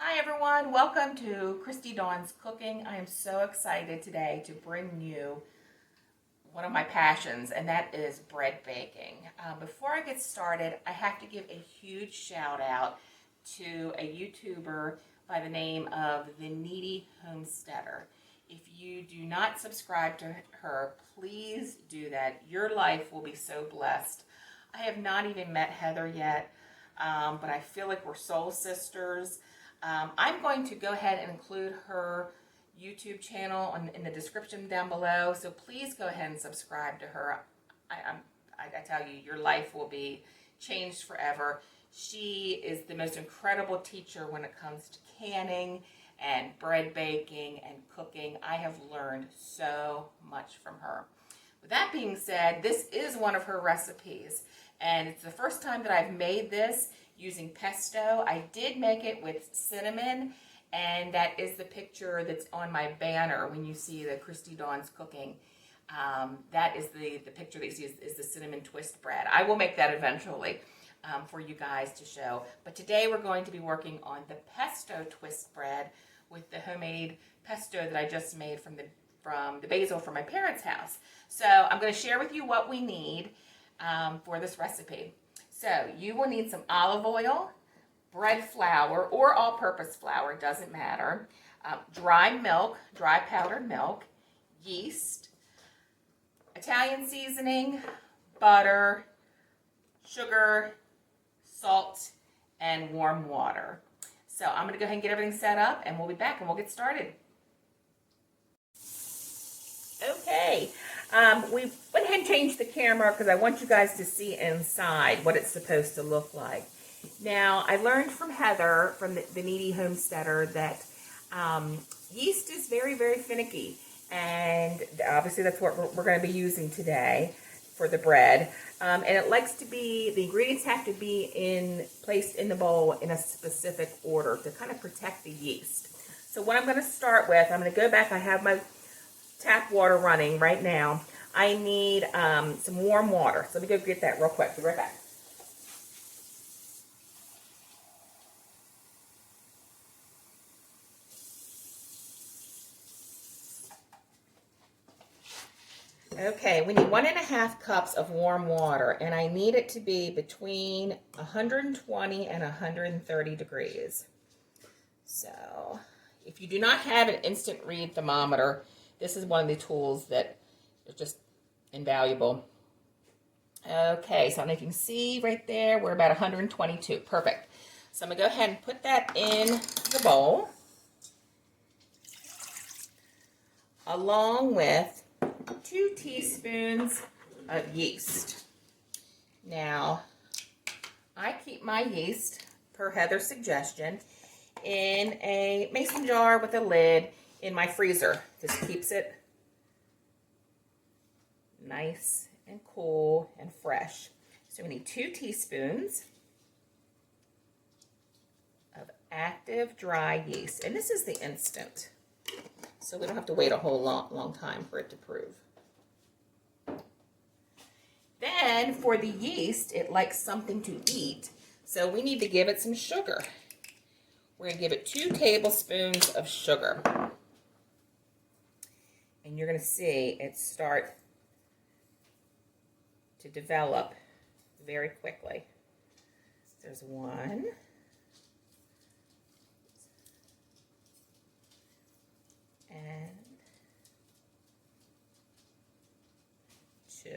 Hi everyone, welcome to Christy Dawn's Cooking. I am so excited today to bring you one of my passions, and that is bread baking. Before I get started, I have to give a huge shout out to a YouTuber by the name of The Needy Homesteader. If you do not subscribe to her, please do that. Your life will be so blessed. I have not even met Heather yet, but I feel like we're soul sisters. I'm going to go ahead and include her YouTube channel in the description down below, so please go ahead and subscribe to her. I tell you, your life will be changed forever. She is the most incredible teacher when it comes to canning and bread baking and cooking. I have learned so much from her. With that being said, this is one of her recipes, and it's the first time that I've made this using pesto. I did make it with cinnamon, and that is the picture that's on my banner when you see the Christy Dawn's Cooking. That is the picture that you see is the cinnamon twist bread. I will make that eventually for you guys to show. But today we're going to be working on the pesto twist bread with the homemade pesto that I just made from the basil from my parents' house. So I'm going to share with you what we need for this recipe. So you will need some olive oil, bread flour, or all-purpose flour, doesn't matter, dry milk, dry powdered milk, yeast, Italian seasoning, butter, sugar, salt, and warm water. So I'm going to go ahead and get everything set up, and we'll be back and we'll get started. Okay, we went ahead and changed the camera because I want you guys to see inside what it's supposed to look like. Now, I learned from Heather, from the Needy Homesteader, that yeast is very, very finicky. And obviously that's what we're going to be using today for the bread. And it likes to be, the ingredients have to be placed in the bowl in a specific order to kind of protect the yeast. So what I'm going to start with, I'm going to go back, I have my tap water running right now. I need some warm water. So let me go get that real quick. Be right back. Okay, we need 1.5 cups of warm water, and I need it to be between 120 and 130 degrees. So, if you do not have an instant read thermometer, this is one of the tools that is just invaluable. Okay, so I don't know if you can see right there, we're about 122. Perfect. So I'm going to go ahead and put that in the bowl, along with 2 teaspoons of yeast. Now, I keep my yeast, per Heather's suggestion, in a mason jar with a lid in my freezer. This keeps it nice and cool and fresh. So we need 2 teaspoons of active dry yeast. And this is the instant. So we don't have to wait a whole long time for it to prove. Then for the yeast, it likes something to eat. So we need to give it some sugar. We're going to give it 2 tablespoons of sugar. And you're going to see it start to develop very quickly. There's 1. And 2.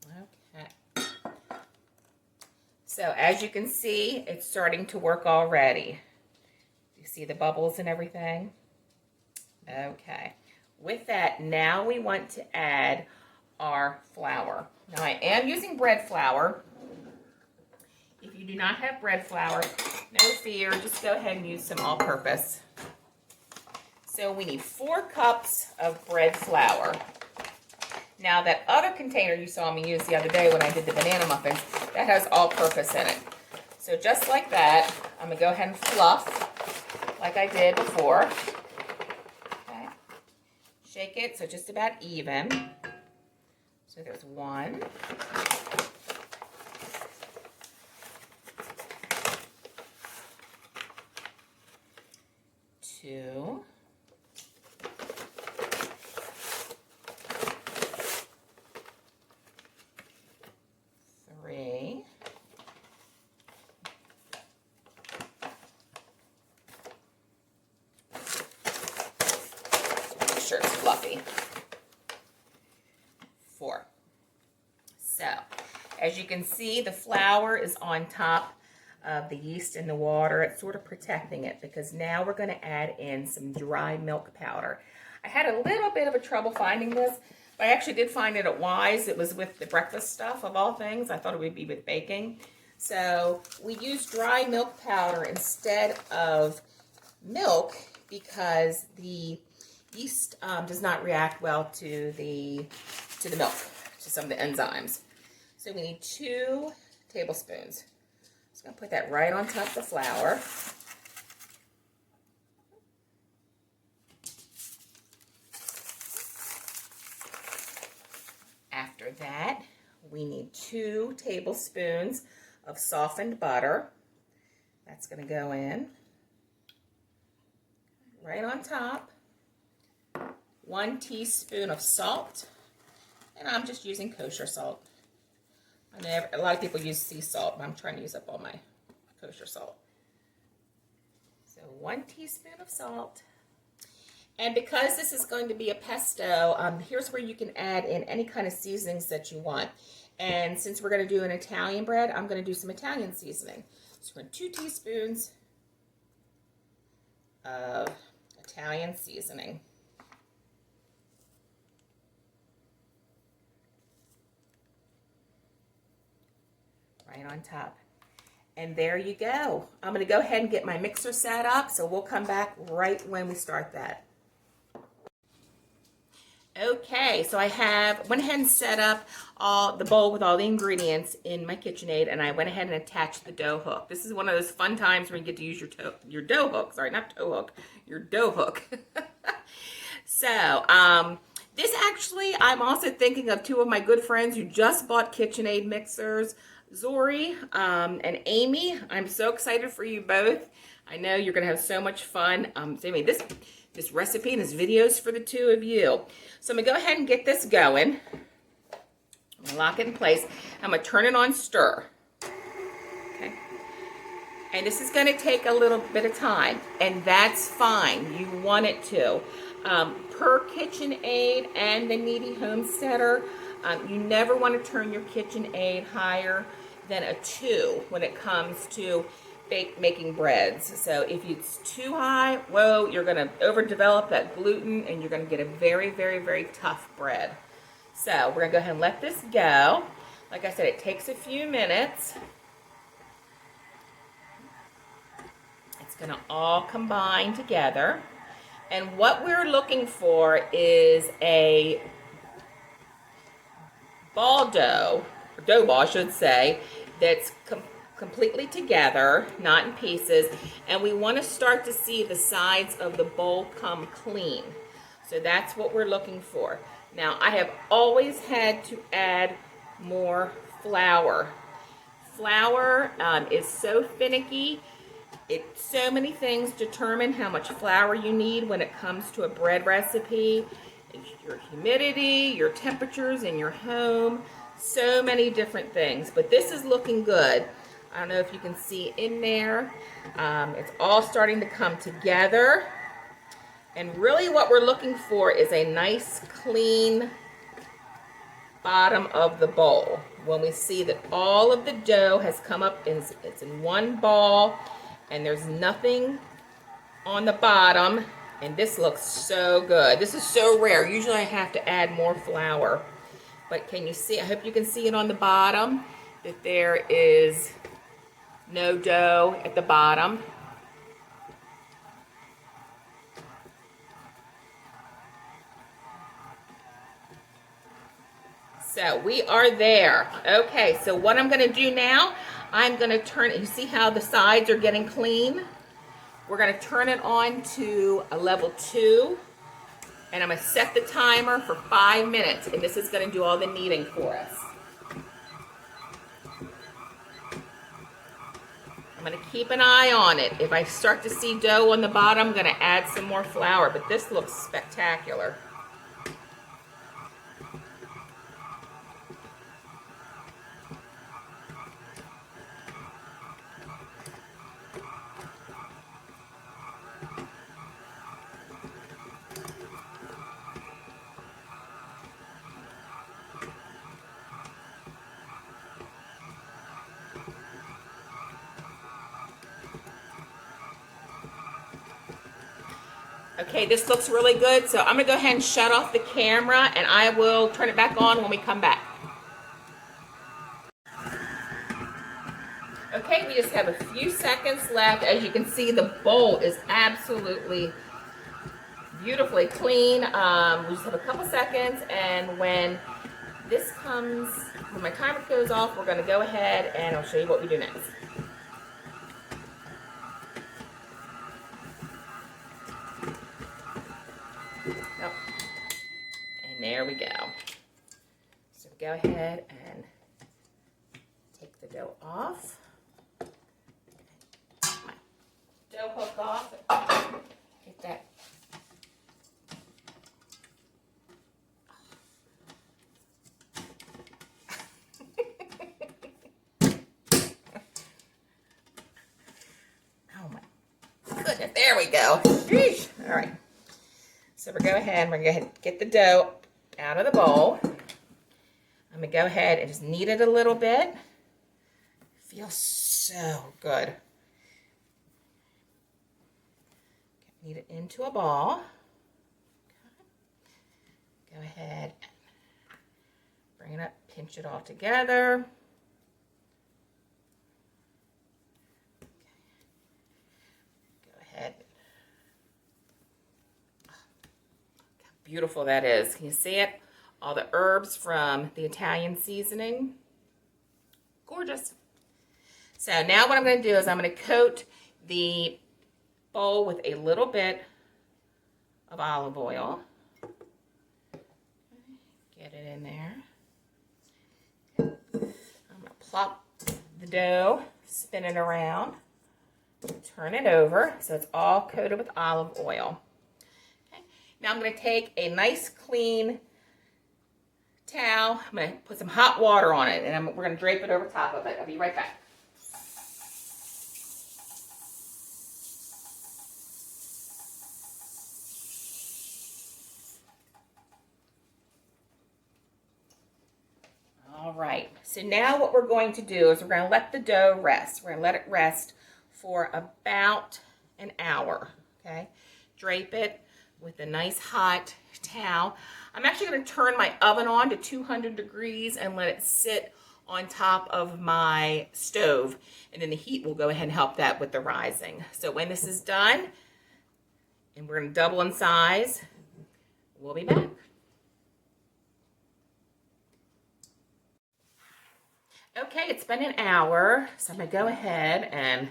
Okay. So as you can see, it's starting to work already. You see the bubbles and everything? Okay. With that, now we want to add our flour. Now I am using bread flour. If you do not have bread flour, no fear, just go ahead and use some all-purpose. So we need 4 cups of bread flour. Now that other container you saw me use the other day when I did the banana muffins, that has all-purpose in it. So just like that, I'm going to go ahead and fluff like I did before. Okay. Shake it so just about even. So there's 1. 2, 3, 4. So, as you can see, the flour is on top of the yeast in the water. It's sort of protecting it because now we're going to add in some dry milk powder. I had a little bit of a trouble finding this, but I actually did find it at Wise. It was with the breakfast stuff of all things. I thought it would be with baking. So we use dry milk powder instead of milk because the yeast does not react well to the milk, to some of the enzymes. So we need 2 tablespoons. Just going to put that right on top of the flour. After that, we need 2 tablespoons of softened butter. That's going to go in right on top. 1 teaspoon of salt, and I'm just using kosher salt. I know a lot of people use sea salt, but I'm trying to use up all my kosher salt. So 1 teaspoon of salt. And because this is going to be a pesto, here's where you can add in any kind of seasonings that you want. And since we're going to do an Italian bread, I'm going to do some Italian seasoning. So we're going to 2 teaspoons of Italian seasoning. Right on top. And there you go. I'm going to go ahead and get my mixer set up, so we'll come back right when we start that. Okay, so I went ahead and set up the bowl with all the ingredients in my KitchenAid, and I went ahead and attached the dough hook. This is one of those fun times when you get to use your dough hook. Sorry, not toe hook, your dough hook. So, this actually, I'm also thinking of 2 of my good friends who just bought KitchenAid mixers, Zori and Amy. I'm so excited for you both. I know you're going to have so much fun. So anyway, this recipe and this video is for the 2 of you. So I'm going to go ahead and get this going. I'm going to lock it in place. I'm going to turn it on stir. Okay. And this is going to take a little bit of time, and that's fine. You want it to. Per KitchenAid and the Needy Homesteader, you never want to turn your KitchenAid higher than a 2 when it comes to making breads. So if it's too high, whoa, you're going to overdevelop that gluten and you're going to get a very, very, very tough bread. So we're going to go ahead and let this go. Like I said, it takes a few minutes. It's going to all combine together. And what we're looking for is a ball dough, or dough ball I should say, that's completely together, not in pieces, and we want to start to see the sides of the bowl come clean. So that's what we're looking for. Now, I have always had to add more flour. Flour is so finicky. So many things determine how much flour you need when it comes to a bread recipe. Your humidity, your temperatures in your home, so many different things. But this is looking good. I don't know if you can see in there. It's all starting to come together. And really what we're looking for is a nice, clean bottom of the bowl. When we see that all of the dough has come up, and it's in one ball, and there's nothing on the bottom, and this looks so good. This is so rare. Usually I have to add more flour. But can you see? I hope you can see it on the bottom, that there is no dough at the bottom. So we are there. Okay, so what I'm going to do now, I'm going to turn it. You see how the sides are getting clean? We're going to turn it on to a level 2. And I'm going to set the timer for 5 minutes. And this is going to do all the kneading for us. I'm going to keep an eye on it. If I start to see dough on the bottom, I'm going to add some more flour, but this looks spectacular. Okay, this looks really good, so I'm going to go ahead and shut off the camera, and I will turn it back on when we come back. Okay, we just have a few seconds left. As you can see, the bowl is absolutely beautifully clean. We just have a couple seconds, and when my timer goes off, we're going to go ahead and I'll show you what we do next. Yep. And there we go. So go ahead and take the dough off. My dough hook off. Get that. Oh my goodness, there we go. Sheesh. All right. So we're going to go ahead and get the dough out of the bowl. I'm going to go ahead and just knead it a little bit. Feels so good. Knead it into a ball. Okay. Go ahead and bring it up, pinch it all together. Okay. Go ahead. Beautiful that is. Can you see it? All the herbs from the Italian seasoning. Gorgeous. So now what I'm going to do is I'm going to coat the bowl with a little bit of olive oil. Get it in there. I'm going to plop the dough, spin it around, turn it over so it's all coated with olive oil. Now I'm going to take a nice clean towel. I'm going to put some hot water on it, and we're going to drape it over top of it. I'll be right back. All right. So now what we're going to do is we're going to let the dough rest. We're going to let it rest for about an hour. Okay. Drape it with a nice hot towel. I'm actually going to turn my oven on to 200 degrees and let it sit on top of my stove, and then the heat will go ahead and help that with the rising. So when this is done, and we're going to double in size, we'll be back. Okay, it's been an hour, so I'm going to go ahead and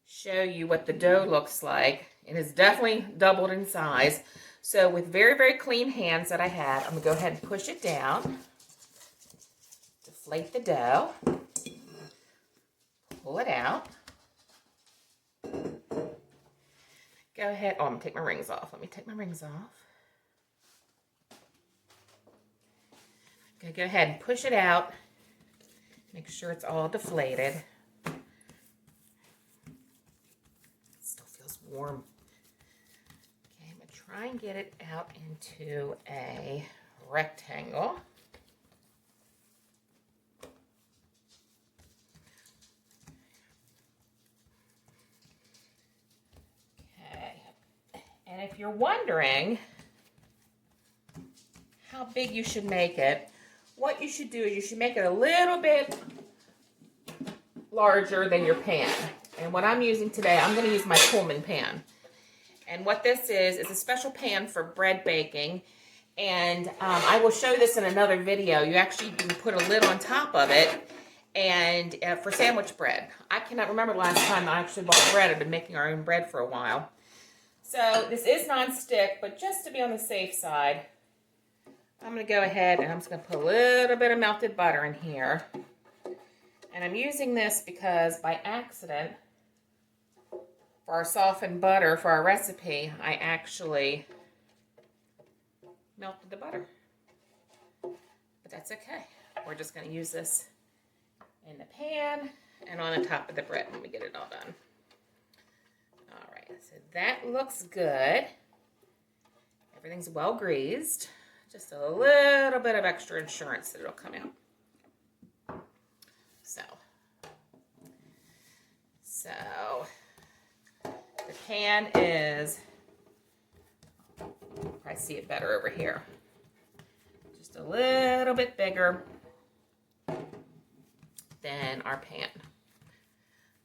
show you what the dough looks like. It has definitely doubled in size. So with very, very clean hands that I have, I'm going to go ahead and push it down. Deflate the dough. Pull it out. Go ahead. Oh, I'm going to take my rings off. Let me take my rings off. Okay, go ahead and push it out. Make sure it's all deflated. It still feels warm. Okay, I'm going to try and get it out into a rectangle. Okay, and if you're wondering how big you should make it, what you should do is you should make it a little bit larger than your pan. And what I'm using today, I'm going to use my Pullman pan. And what this is a special pan for bread baking. And I will show this in another video. You actually can put a lid on top of it and for sandwich bread. I cannot remember the last time I actually bought bread. I've been making our own bread for a while. So this is non-stick, but just to be on the safe side, I'm going to go ahead and I'm just going to put a little bit of melted butter in here. And I'm using this because by accident, for our softened butter for our recipe, I actually melted the butter. But that's okay. We're just going to use this in the pan and on the top of the bread when we get it all done. All right, so that looks good. Everything's well greased. Just a little bit of extra insurance that it'll come out. So the pan is, I see it better over here. Just a little bit bigger than our pan.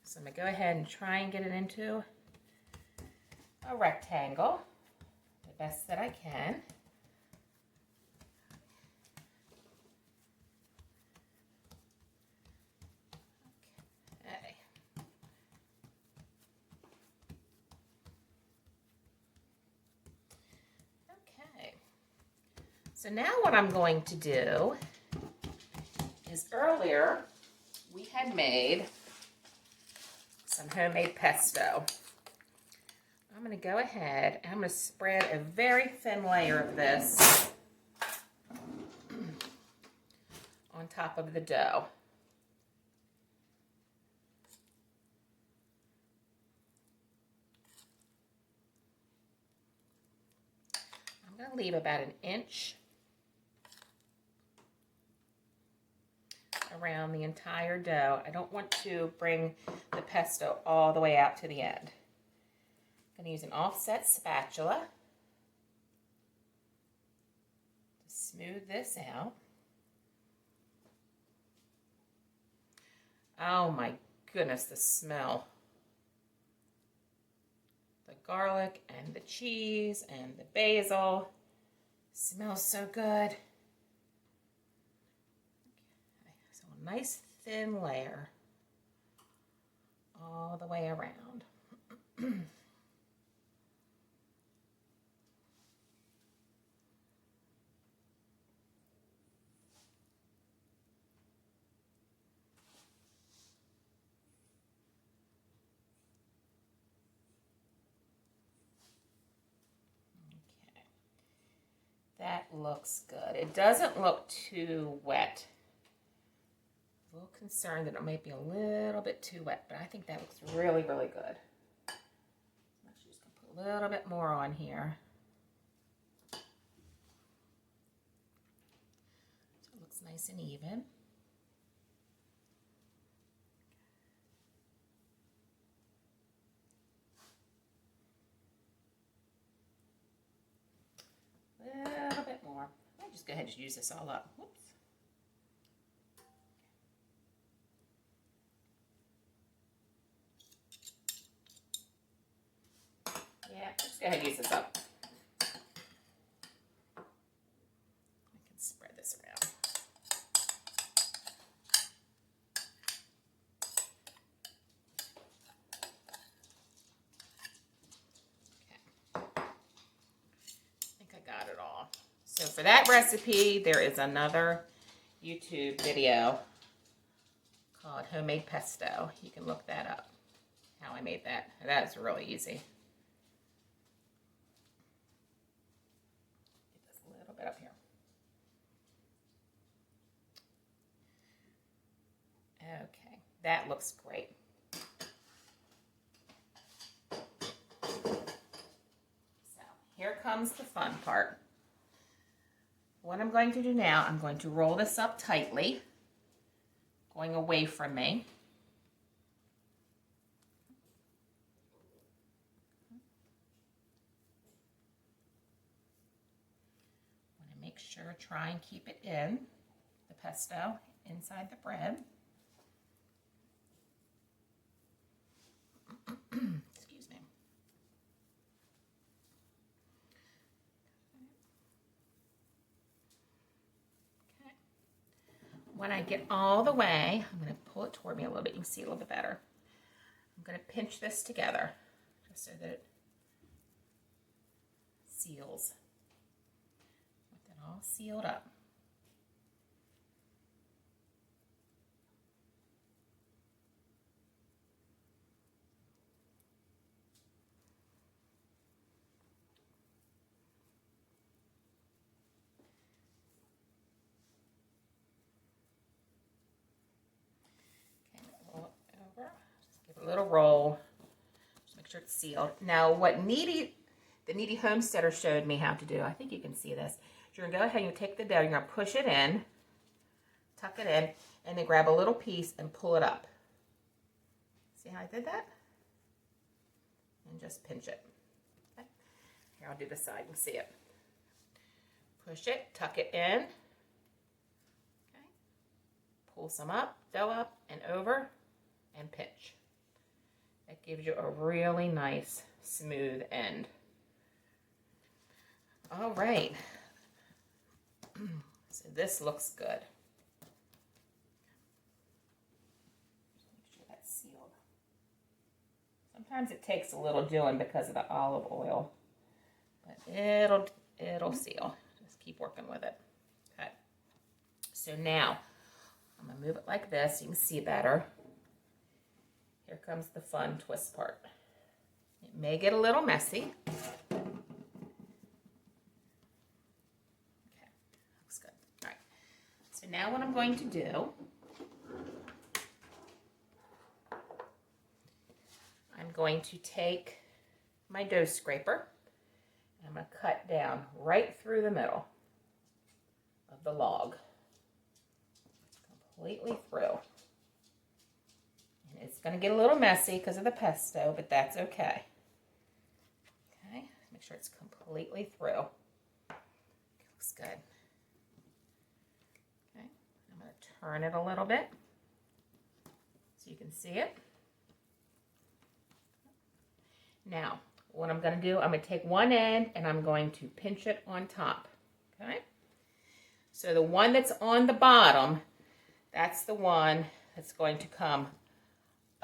So I'm going to go ahead and try and get it into a rectangle the best that I can. Okay. Okay. So now what I'm going to do is earlier we had made some homemade pesto. I'm going to go ahead and I'm going to spread a very thin layer of this on top of the dough. I'm going to leave about an inch around the entire dough. I don't want to bring the pesto all the way out to the end. I'm going to use an offset spatula to smooth this out. Oh my goodness, the smell. The garlic and the cheese and the basil smells so good. So a nice thin layer all the way around. That looks good. It doesn't look too wet. A little concerned that it might be a little bit too wet, but I think that looks really, really good. I'm just going to put a little bit more on here. So it looks nice and even. A little bit more. I'll just go ahead and use this all up. Whoops. Yeah, just go ahead and use this up. I can spread this around. Got it all. So for that recipe, there is another YouTube video called Homemade Pesto. You can look that up, how I made that. That's really easy. Get this a little bit up here. Okay, that looks great. Here comes the fun part. What I'm going to do now, I'm going to roll this up tightly, going away from me. I want to make sure, try and keep it in, the pesto, inside the bread. Excuse me. When I get all the way, I'm going to pull it toward me a little bit. You can see a little bit better. I'm going to pinch this together just so that it seals. Get that all sealed up. roll. Just make sure it's sealed. Now, what the Needy Homesteader showed me how to do, I think you can see this. You're gonna go ahead and you take the dough, you're gonna push it in, tuck it in, and then grab a little piece and pull it up. See how I did that? And just pinch it. Okay. Here, I'll do the side and see it. Push it, tuck it in. Okay. Pull some up, dough up and over, and pinch. That gives you a really nice, smooth end. All right. So this looks good. Make sure that's sealed. Sometimes it takes a little doing because of the olive oil, but it'll seal. Just keep working with it. Okay. So now I'm gonna move it like this. You can see better. Here comes the fun twist part. It may get a little messy. Okay, looks good. All right. So now what I'm going to do, I'm going to take my dough scraper and I'm going to cut down right through the middle of the log. Completely through. And it's going to get a little messy because of the pesto, but that's okay. Okay, make sure it's completely through. Okay, looks good. Okay, I'm going to turn it a little bit so you can see it. Now, what I'm going to do, I'm going to take one end and I'm going to pinch it on top. Okay? So the one that's on the bottom, that's the one that's going to come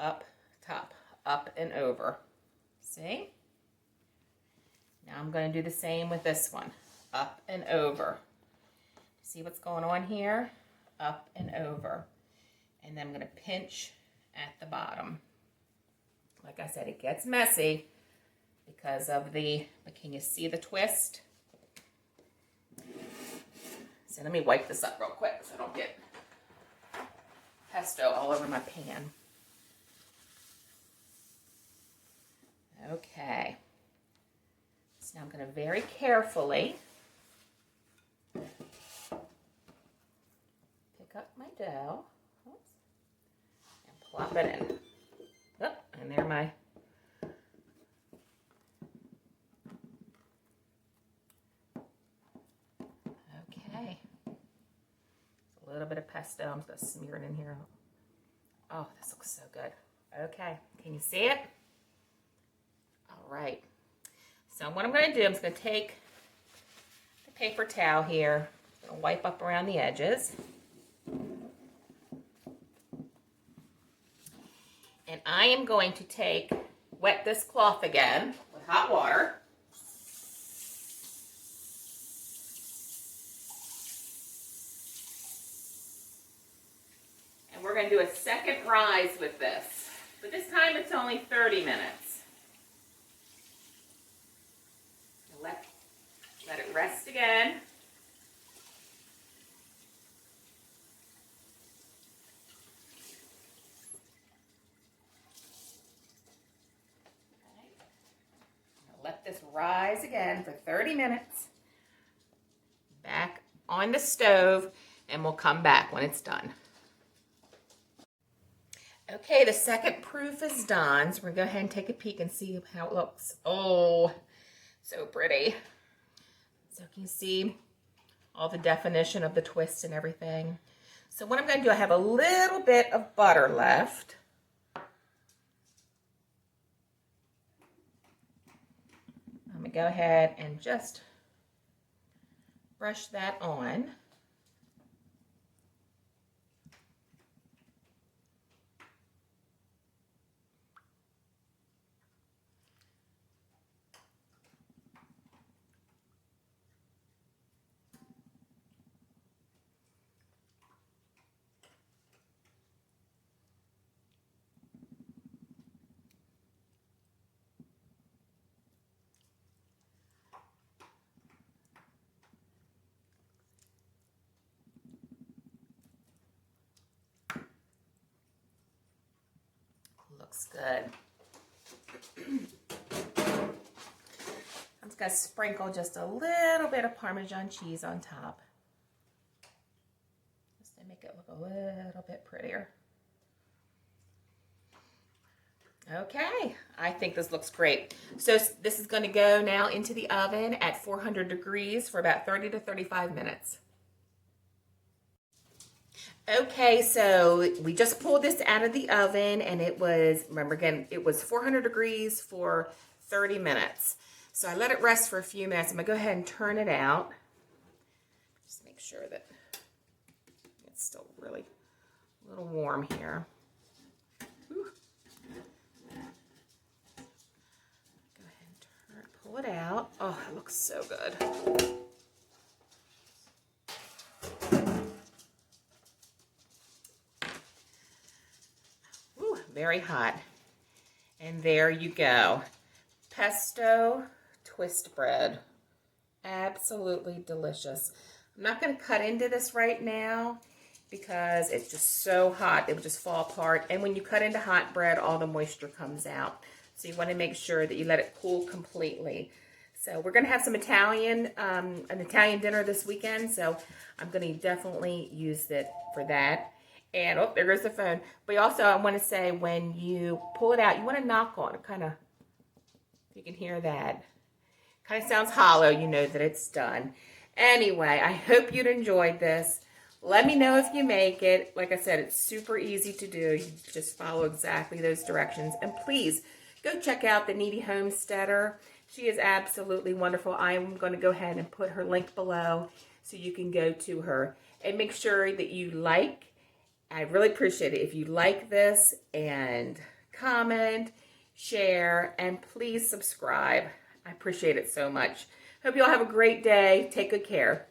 up top, up and over. See? Now I'm going to do the same with this one. Up and over. See what's going on here? Up and over. And then I'm going to pinch at the bottom. Like I said, it gets messy because of but can you see the twist? So let me wipe this up real quick so I don't get pesto all over my pan. Okay. So now I'm going to very carefully pick up my dough and plop it in. Oh, and there my okay. A little bit of pesto. I'm just going to smear it in here. Oh, this looks so good. Okay, can you see it? All right. So what I'm going to do, I'm just going to take the paper towel here. I'm going to wipe up around the edges. And I am going to wet this cloth again with hot water. And we're going to do a second rise with this. But this time it's only 30 minutes. Let it rest again. Let this rise again for 30 minutes. Back on the stove, and we'll come back when it's done. Okay, the second proof is done. So we're going to go ahead and take a peek and see how it looks. Oh, so pretty. So can you see all the definition of the twist and everything? So what I'm going to do, I have a little bit of butter left. I'm going to go ahead and just brush that on. looks good. I'm just going to sprinkle just a little bit of Parmesan cheese on top, just to make it look a little bit prettier. Okay, I think this looks great. So this is going to go now into the oven at 400 degrees for about 30 to 35 minutes. Okay, so we just pulled this out of the oven, and it was, remember again, it was 400 degrees for 30 minutes. So I let it rest for a few minutes. I'm going to go ahead and turn it out. Just make sure that it's still really a little warm here. Whew. Go ahead and pull it out. Oh, it looks so good. Ooh, very hot. And there you go. Pesto twist bread. Absolutely delicious. I'm not going to cut into this right now because it's just so hot. It will just fall apart. And when you cut into hot bread, all the moisture comes out. So you want to make sure that you let it cool completely. So we're going to have some an Italian dinner this weekend. So I'm going to definitely use it for that. And, oh, there goes the phone. But also, I want to say, when you pull it out, you want to knock on it. Kind of, you can hear that. Kind of sounds hollow. You know that it's done. Anyway, I hope you'd enjoyed this. Let me know if you make it. Like I said, it's super easy to do. You just follow exactly those directions. And please, go check out the Needy Homesteader. She is absolutely wonderful. I'm going to go ahead and put her link below so you can go to her. And make sure that you like. I really appreciate it if you like this, and comment, share, and please subscribe. I appreciate it so much. Hope you all have a great day. Take good care.